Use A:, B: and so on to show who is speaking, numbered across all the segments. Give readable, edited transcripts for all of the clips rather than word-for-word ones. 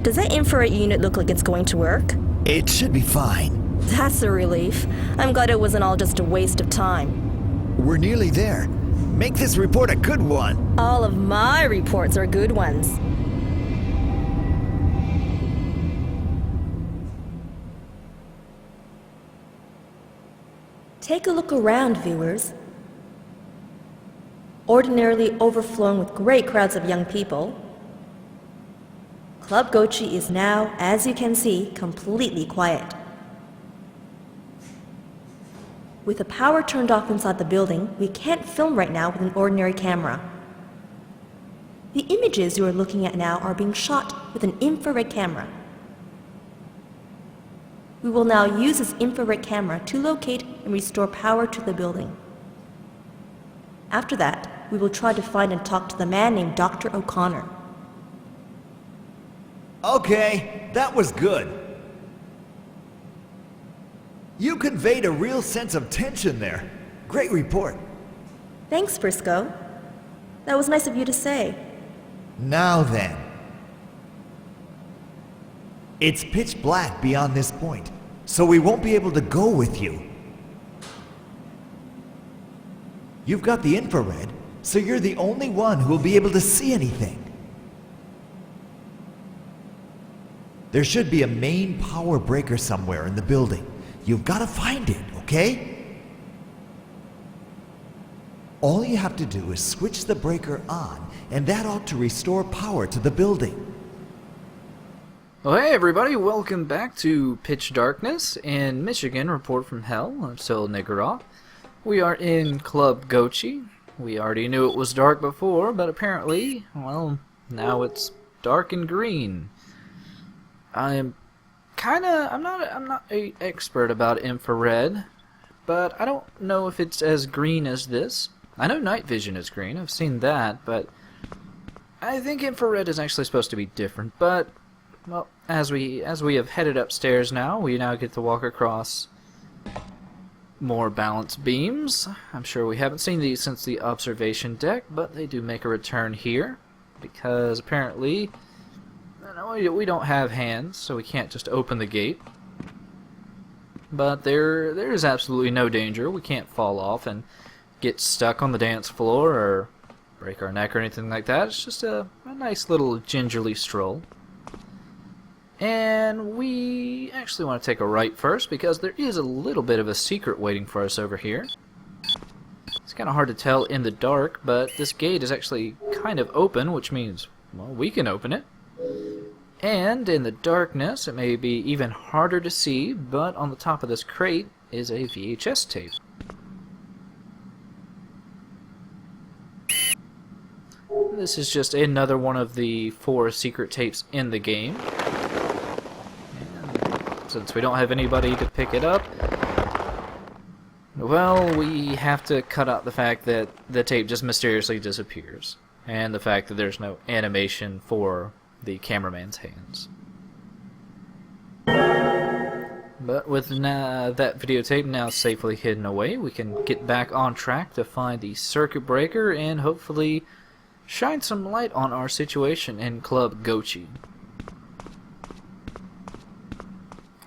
A: Does that infrared unit look like it's going to work?
B: It should be fine.
A: That's a relief. I'm glad it wasn't all just a waste of time.
B: We're nearly there. Make this report a good one.
A: All of my reports are good ones. Take a look around, viewers. Ordinarily overflowing with great crowds of young people, Club Gotchi is now, as you can see, completely quiet. With the power turned off inside the building, we can't film right now with an ordinary camera. The images you are looking at now are being shot with an infrared camera. We will now use this infrared camera to locate and restore power to the building. After that, we will try to find and talk to the man named Dr. O'Connor.
B: Okay, that was good. You conveyed a real sense of tension there. Great report.
A: Thanks, Briscoe. That was nice of you to say.
B: Now then. It's pitch black beyond this point, so we won't be able to go with you. You've got the infrared, so you're the only one who will be able to see anything. There should be a main power breaker somewhere in the building. You've got to find it, okay? All you have to do is switch the breaker on, and that ought to restore power to the building.
C: Well, hey everybody, welcome back to Pitch Darkness in Michigan, Report from Hell. I'm still Nigarov. We are in Club Gotchi. We already knew it was dark before, but apparently, well, now it's dark and green. I'm not an expert about infrared, but I don't know if it's as green as this. I know night vision is green, I've seen that, but I think infrared is actually supposed to be different. But, well, as we have headed upstairs now, we now get to walk across more balanced beams. I'm sure we haven't seen these since the observation deck, but they do make a return here, because apparently we don't have hands, so we can't just open the gate. But there is absolutely no danger. We can't fall off and get stuck on the dance floor or break our neck or anything like that. It's just a nice little gingerly stroll. And we actually want to take a right first, because there is a little bit of a secret waiting for us over here. It's kind of hard to tell in the dark, but this gate is actually kind of open, which means, well, we can open it. And in the darkness, it may be even harder to see, but on the top of this crate is a VHS tape. This is just another one of the 4 secret tapes in the game. And since we don't have anybody to pick it up, well, we have to cut out the fact that the tape just mysteriously disappears, and the fact that there's no animation for the cameraman's hands. But with that videotape now safely hidden away, we can get back on track to find the circuit breaker and hopefully shine some light on our situation in Club Gotchi.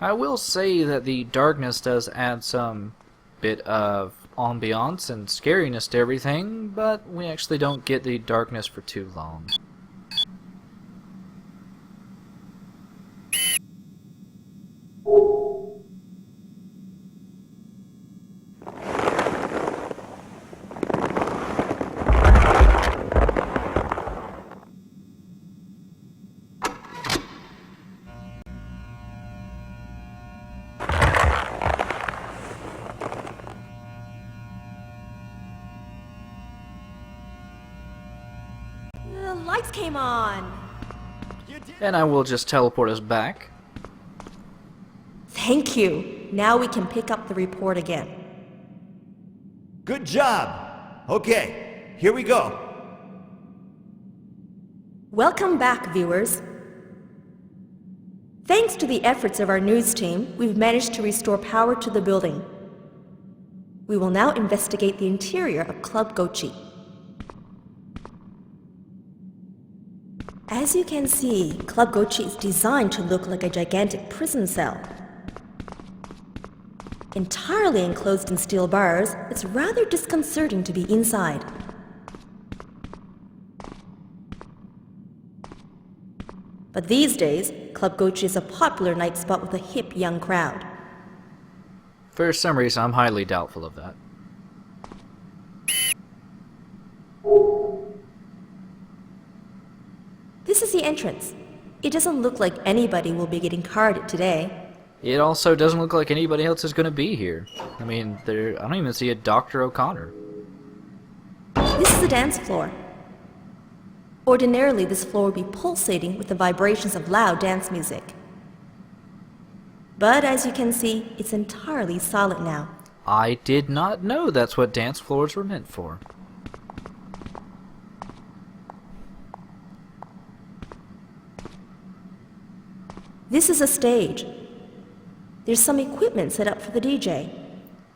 C: I will say that the darkness does add some bit of ambiance and scariness to everything, but we actually don't get the darkness for too long.
A: The lights came on.
C: And I will just teleport us back.
A: Thank you. Now we can pick up the report again.
B: Good job. Okay, here we go.
A: Welcome back, viewers. Thanks to the efforts of our news team, we've managed to restore power to the building. We will now investigate the interior of Club Gotchi. As you can see, Club Gotchi is designed to look like a gigantic prison cell. Entirely enclosed in steel bars, it's rather disconcerting to be inside. But these days, Club Gotchi is a popular night spot with a hip young crowd.
C: For some reason, I'm highly doubtful of that.
A: This is the entrance. It doesn't look like anybody will be getting carded today.
C: It also doesn't look like anybody else is going to be here. I mean, I don't even see a Dr. O'Connor.
A: This is the dance floor. Ordinarily, this floor would be pulsating with the vibrations of loud dance music. But as you can see, it's entirely silent now.
C: I did not know that's what dance floors were meant for.
A: This is a stage. There's some equipment set up for the DJ.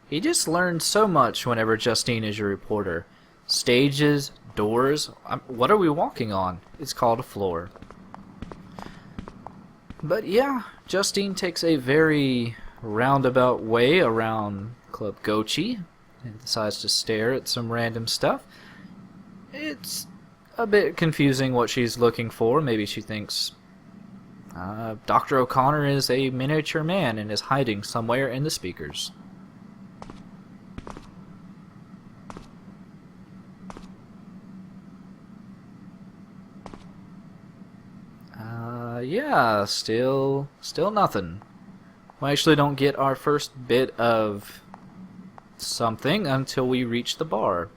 C: He just learned so much whenever Justine is your reporter. Stages, doors, what are we walking on? It's called a floor. But yeah, Justine takes a very roundabout way around Club Gotchi and decides to stare at some random stuff. It's a bit confusing what she's looking for. Maybe she thinks Dr. O'Connor is a miniature man and is hiding somewhere in the speakers. Yeah, still nothing. We actually don't get our first bit of something until we reach the bar.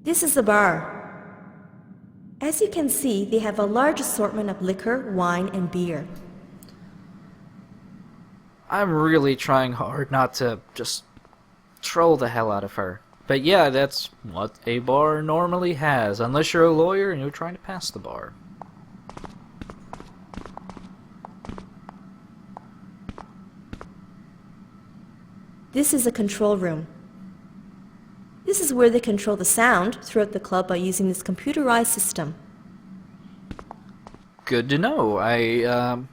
A: This is the bar. As you can see, they have a large assortment of liquor, wine, and beer.
C: I'm really trying hard not to just troll the hell out of her. But yeah, that's what a bar normally has, unless you're a lawyer and you're trying to pass the bar.
A: This is a control room. This is where they control the sound throughout the club by using this computerized system.
C: Good to know.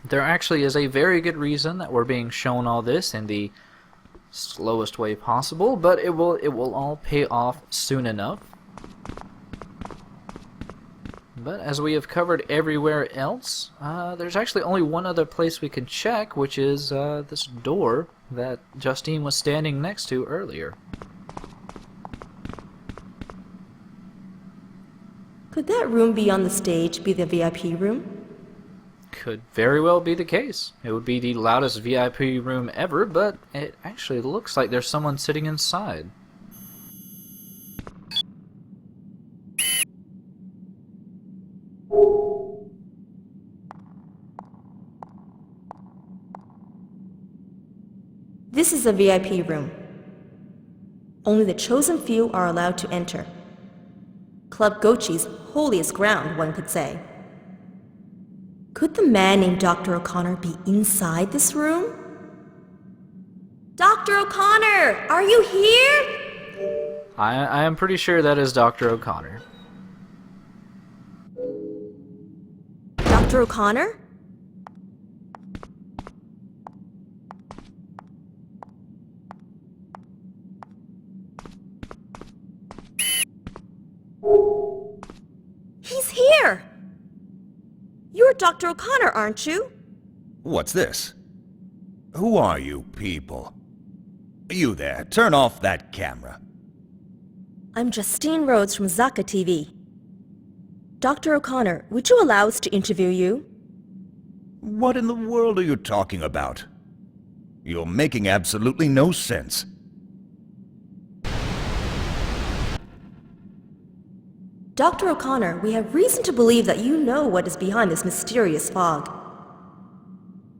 C: There actually is a very good reason that we're being shown all this in the slowest way possible, but it will all pay off soon enough. But as we have covered everywhere else, there's actually only one other place we can check, which is this door that Justine was standing next to earlier.
A: Could that room beyond the stage be the VIP room?
C: Could very well be the case. It would be the loudest VIP room ever, but it actually looks like there's someone sitting inside.
A: This is the VIP room. Only the chosen few are allowed to enter. Club Gotchi's holiest ground, one could say. Could the man named Dr. O'Connor be inside this room? Dr. O'Connor, are you here?
C: I am pretty sure that is Dr. O'Connor.
A: Dr. O'Connor? He's here! You're Dr. O'Connor, aren't you?
D: What's this? Who are you people? You there, turn off that camera.
A: I'm Justine Rhodes from Zaka TV. Dr. O'Connor, would you allow us to interview you?
D: What in the world are you talking about? You're making absolutely no sense.
A: Dr. O'Connor, we have reason to believe that you know what is behind this mysterious fog.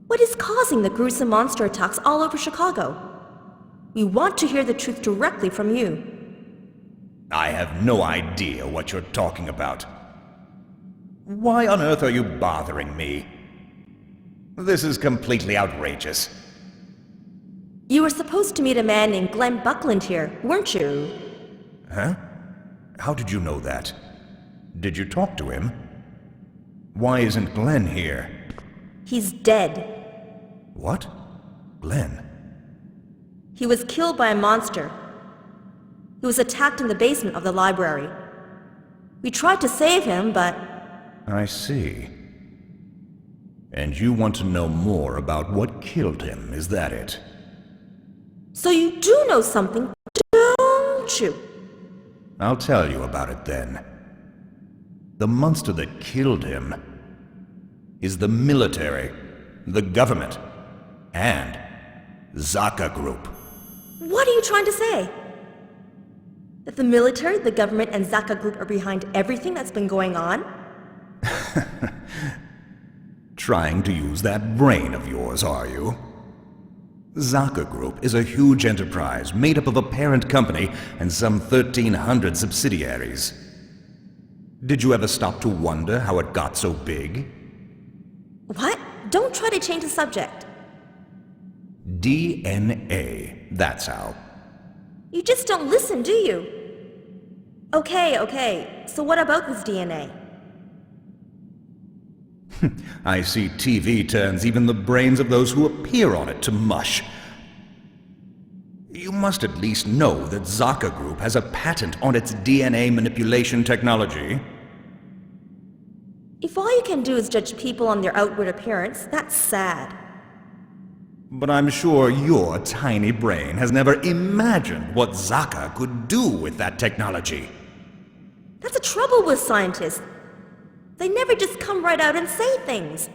A: What is causing the gruesome monster attacks all over Chicago? We want to hear the truth directly from you.
D: I have no idea what you're talking about. Why on earth are you bothering me? This is completely outrageous.
A: You were supposed to meet a man named Glenn Buckland here, weren't you?
D: Huh? How did you know that? Did you talk to him? Why isn't Glenn here?
A: He's dead.
D: What? Glenn?
A: He was killed by a monster. He was attacked in the basement of the library. We tried to save him, but...
D: I see. And you want to know more about what killed him, is that it?
A: So you do know something, don't you?
D: I'll tell you about it then. The monster that killed him is the military, the government, and Zaka Group.
A: What are you trying to say? That the military, the government, and Zaka Group are behind everything that's been going on?
D: Trying to use that brain of yours, are you? Zaka Group is a huge enterprise made up of a parent company and some 1,300 subsidiaries. Did you ever stop to wonder how it got so big?
A: What? Don't try to change the subject.
D: DNA, that's how.
A: You just don't listen, do you? Okay, so what about this DNA?
D: I see TV turns even the brains of those who appear on it to mush. You must at least know that Zaka Group has a patent on its DNA manipulation technology.
A: If all you can do is judge people on their outward appearance, that's sad.
D: But I'm sure your tiny brain has never imagined what Zaka could do with that technology.
A: That's the trouble with scientists. They never just come right out and say things.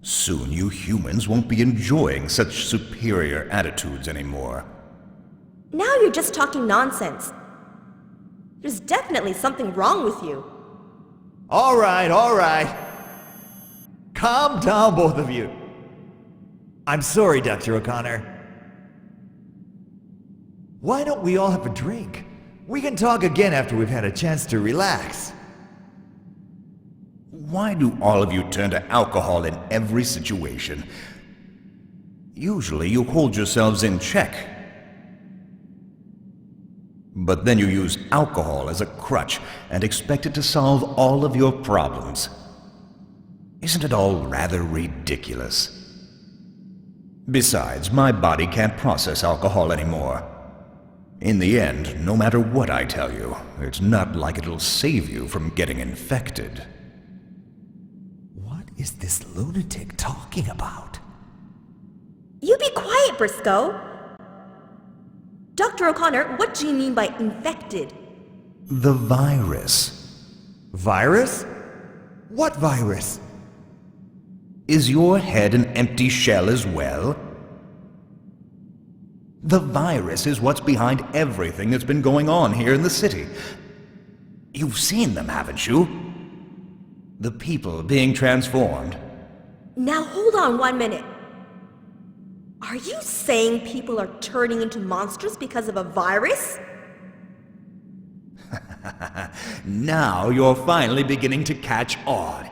D: Soon you humans won't be enjoying such superior attitudes anymore.
A: Now you're just talking nonsense. There's definitely something wrong with you.
B: All right. Calm down, both of you. I'm sorry, Dr. O'Connor. Why don't we all have a drink? We can talk again after we've had a chance to relax.
D: Why do all of you turn to alcohol in every situation? Usually you hold yourselves in check. But then you use alcohol as a crutch and expect it to solve all of your problems. Isn't it all rather ridiculous? Besides, my body can't process alcohol anymore. In the end, no matter what I tell you, it's not like it'll save you from getting infected.
B: What is this lunatic talking about?
A: You be quiet, Briscoe. Dr. O'Connor, what do you mean by infected?
D: The virus.
B: Virus? What virus?
D: Is your head an empty shell as well? The virus is what's behind everything that's been going on here in the city. You've seen them, haven't you? The people being transformed.
A: Now hold on 1 minute. Are you saying people are turning into monsters because of a virus?
D: Now you're finally beginning to catch on.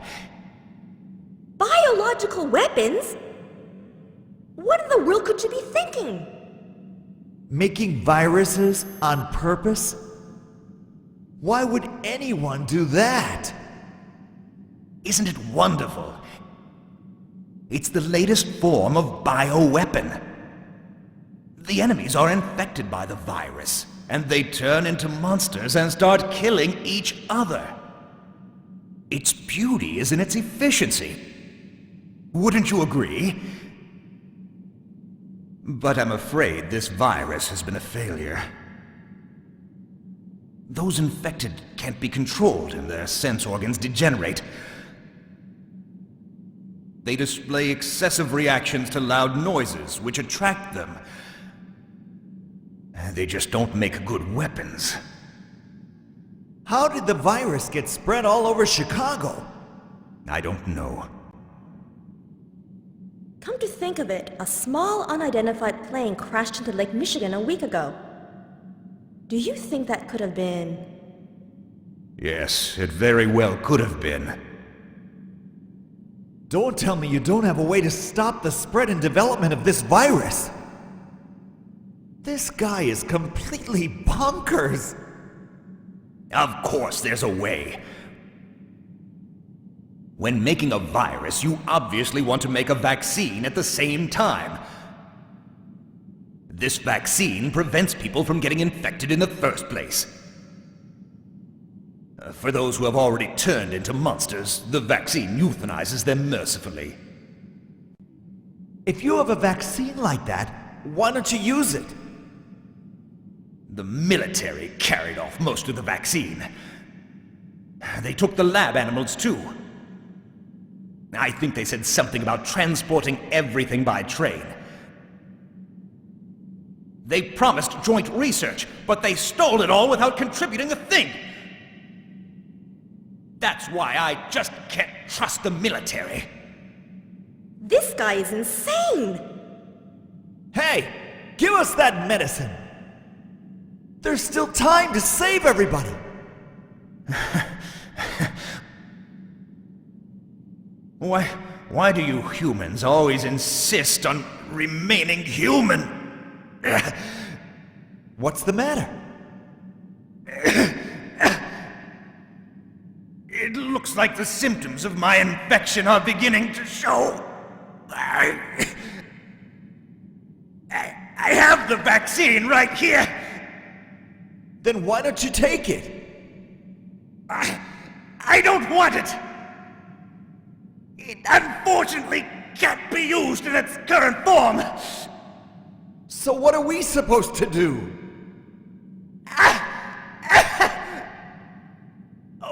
A: Biological weapons? What in the world could you be thinking?
B: Making viruses on purpose? Why would anyone do that?
D: Isn't it wonderful? It's the latest form of bioweapon. The enemies are infected by the virus, and they turn into monsters and start killing each other. Its beauty is in its efficiency. Wouldn't you agree? But I'm afraid this virus has been a failure. Those infected can't be controlled and their sense organs degenerate. They display excessive reactions to loud noises, which attract them. They just don't make good weapons.
B: How did the virus get spread all over Chicago?
D: I don't know.
A: Come to think of it, a small unidentified plane crashed into Lake Michigan a week ago. Do you think that could have been...
D: Yes, it very well could have been.
B: Don't tell me you don't have a way to stop the spread and development of this virus. This guy is completely bonkers.
D: Of course there's a way. When making a virus, you obviously want to make a vaccine at the same time. This vaccine prevents people from getting infected in the first place. For those who have already turned into monsters, the vaccine euthanizes them mercifully.
B: If you have a vaccine like that, why don't you use it?
D: The military carried off most of the vaccine. They took the lab animals too. I think they said something about transporting everything by train. They promised joint research, but they stole it all without contributing a thing. That's why I just can't trust the military.
A: This guy is insane!
B: Hey, give us that medicine! There's still time to save everybody!
D: Why do you humans always insist on remaining human?
B: What's the matter?
D: It looks like the symptoms of my infection are beginning to show. I have the vaccine right here.
B: Then why don't you take it?
D: I don't want it. It unfortunately can't be used in its current form.
B: So what are we supposed to do?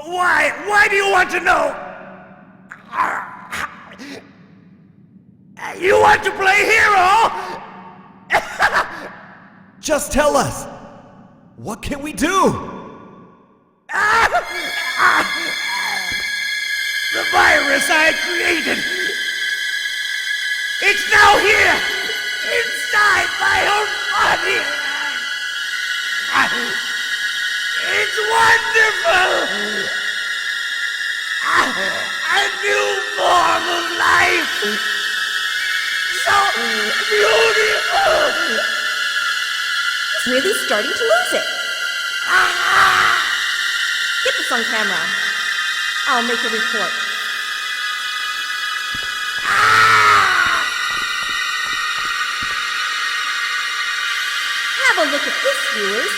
D: Why do you want to know? You want to play hero?
B: Just tell us. What can we do?
D: The virus I created. It's now here, inside my own body. It's wonderful. A new form of life. So beautiful.
A: He's really starting to lose it. Get this on camera. I'll make a report. Have a look at this, viewers.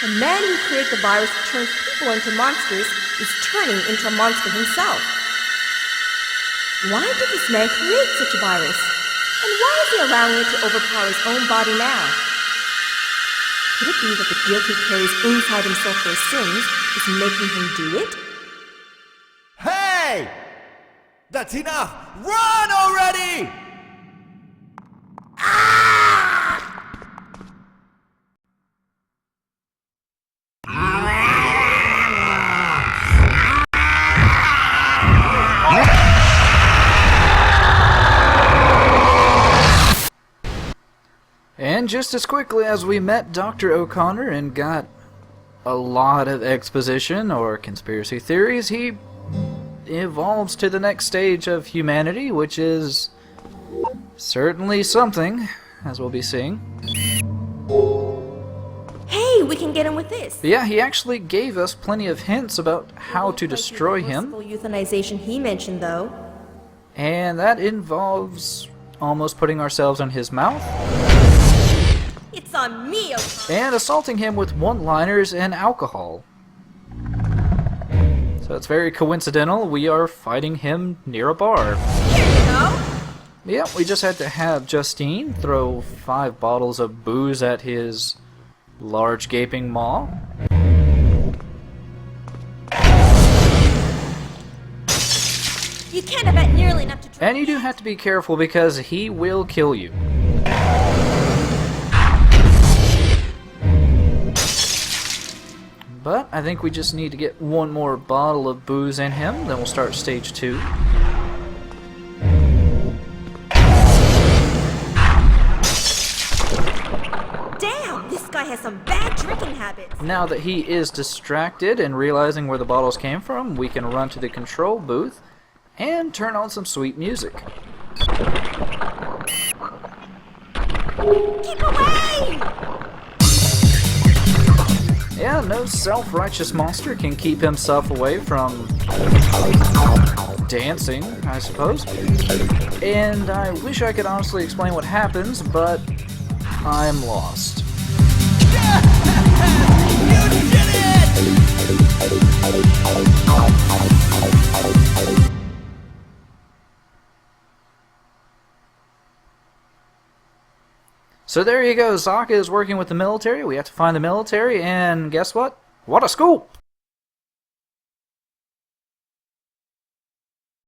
A: The man who created the virus that turns people into monsters is turning into a monster himself. Why did this man create such a virus? And why is he allowing it to overpower his own body now? Could it be that the guilt he carries inside himself for his sins is making him do it?
B: Hey! That's enough! Run already!
C: And just as quickly as we met Dr. O'Connor and got a lot of exposition or conspiracy theories, he evolves to the next stage of humanity, which is certainly something, as we'll be seeing.
A: Hey, we can get him with this.
C: But yeah, he actually gave us plenty of hints about how to destroy him,
A: Euthanization he mentioned, though.
C: and that involves almost putting ourselves in his mouth
A: It's on me, O'Connor.
C: and assaulting him with one-liners and alcohol. So it's very coincidental we are fighting him near a bar.
A: Here you go.
C: Yep, we just had to have Justine throw 5 bottles of booze at his large gaping maw.
A: You can't have had nearly enough to drink.
C: And you do have to be careful because he will kill you. But I think we just need to get one more bottle of booze in him, then we'll start stage 2.
A: Damn, this guy has some bad drinking habits.
C: Now that he is distracted and realizing where the bottles came from, we can run to the control booth and turn on some sweet music.
A: Keep away!
C: Yeah, no self-righteous monster can keep himself away from dancing, I suppose. And I wish I could honestly explain what happens, but I'm lost. So there you go, Sokka is working with the military. We have to find the military, and guess what? What a scoop!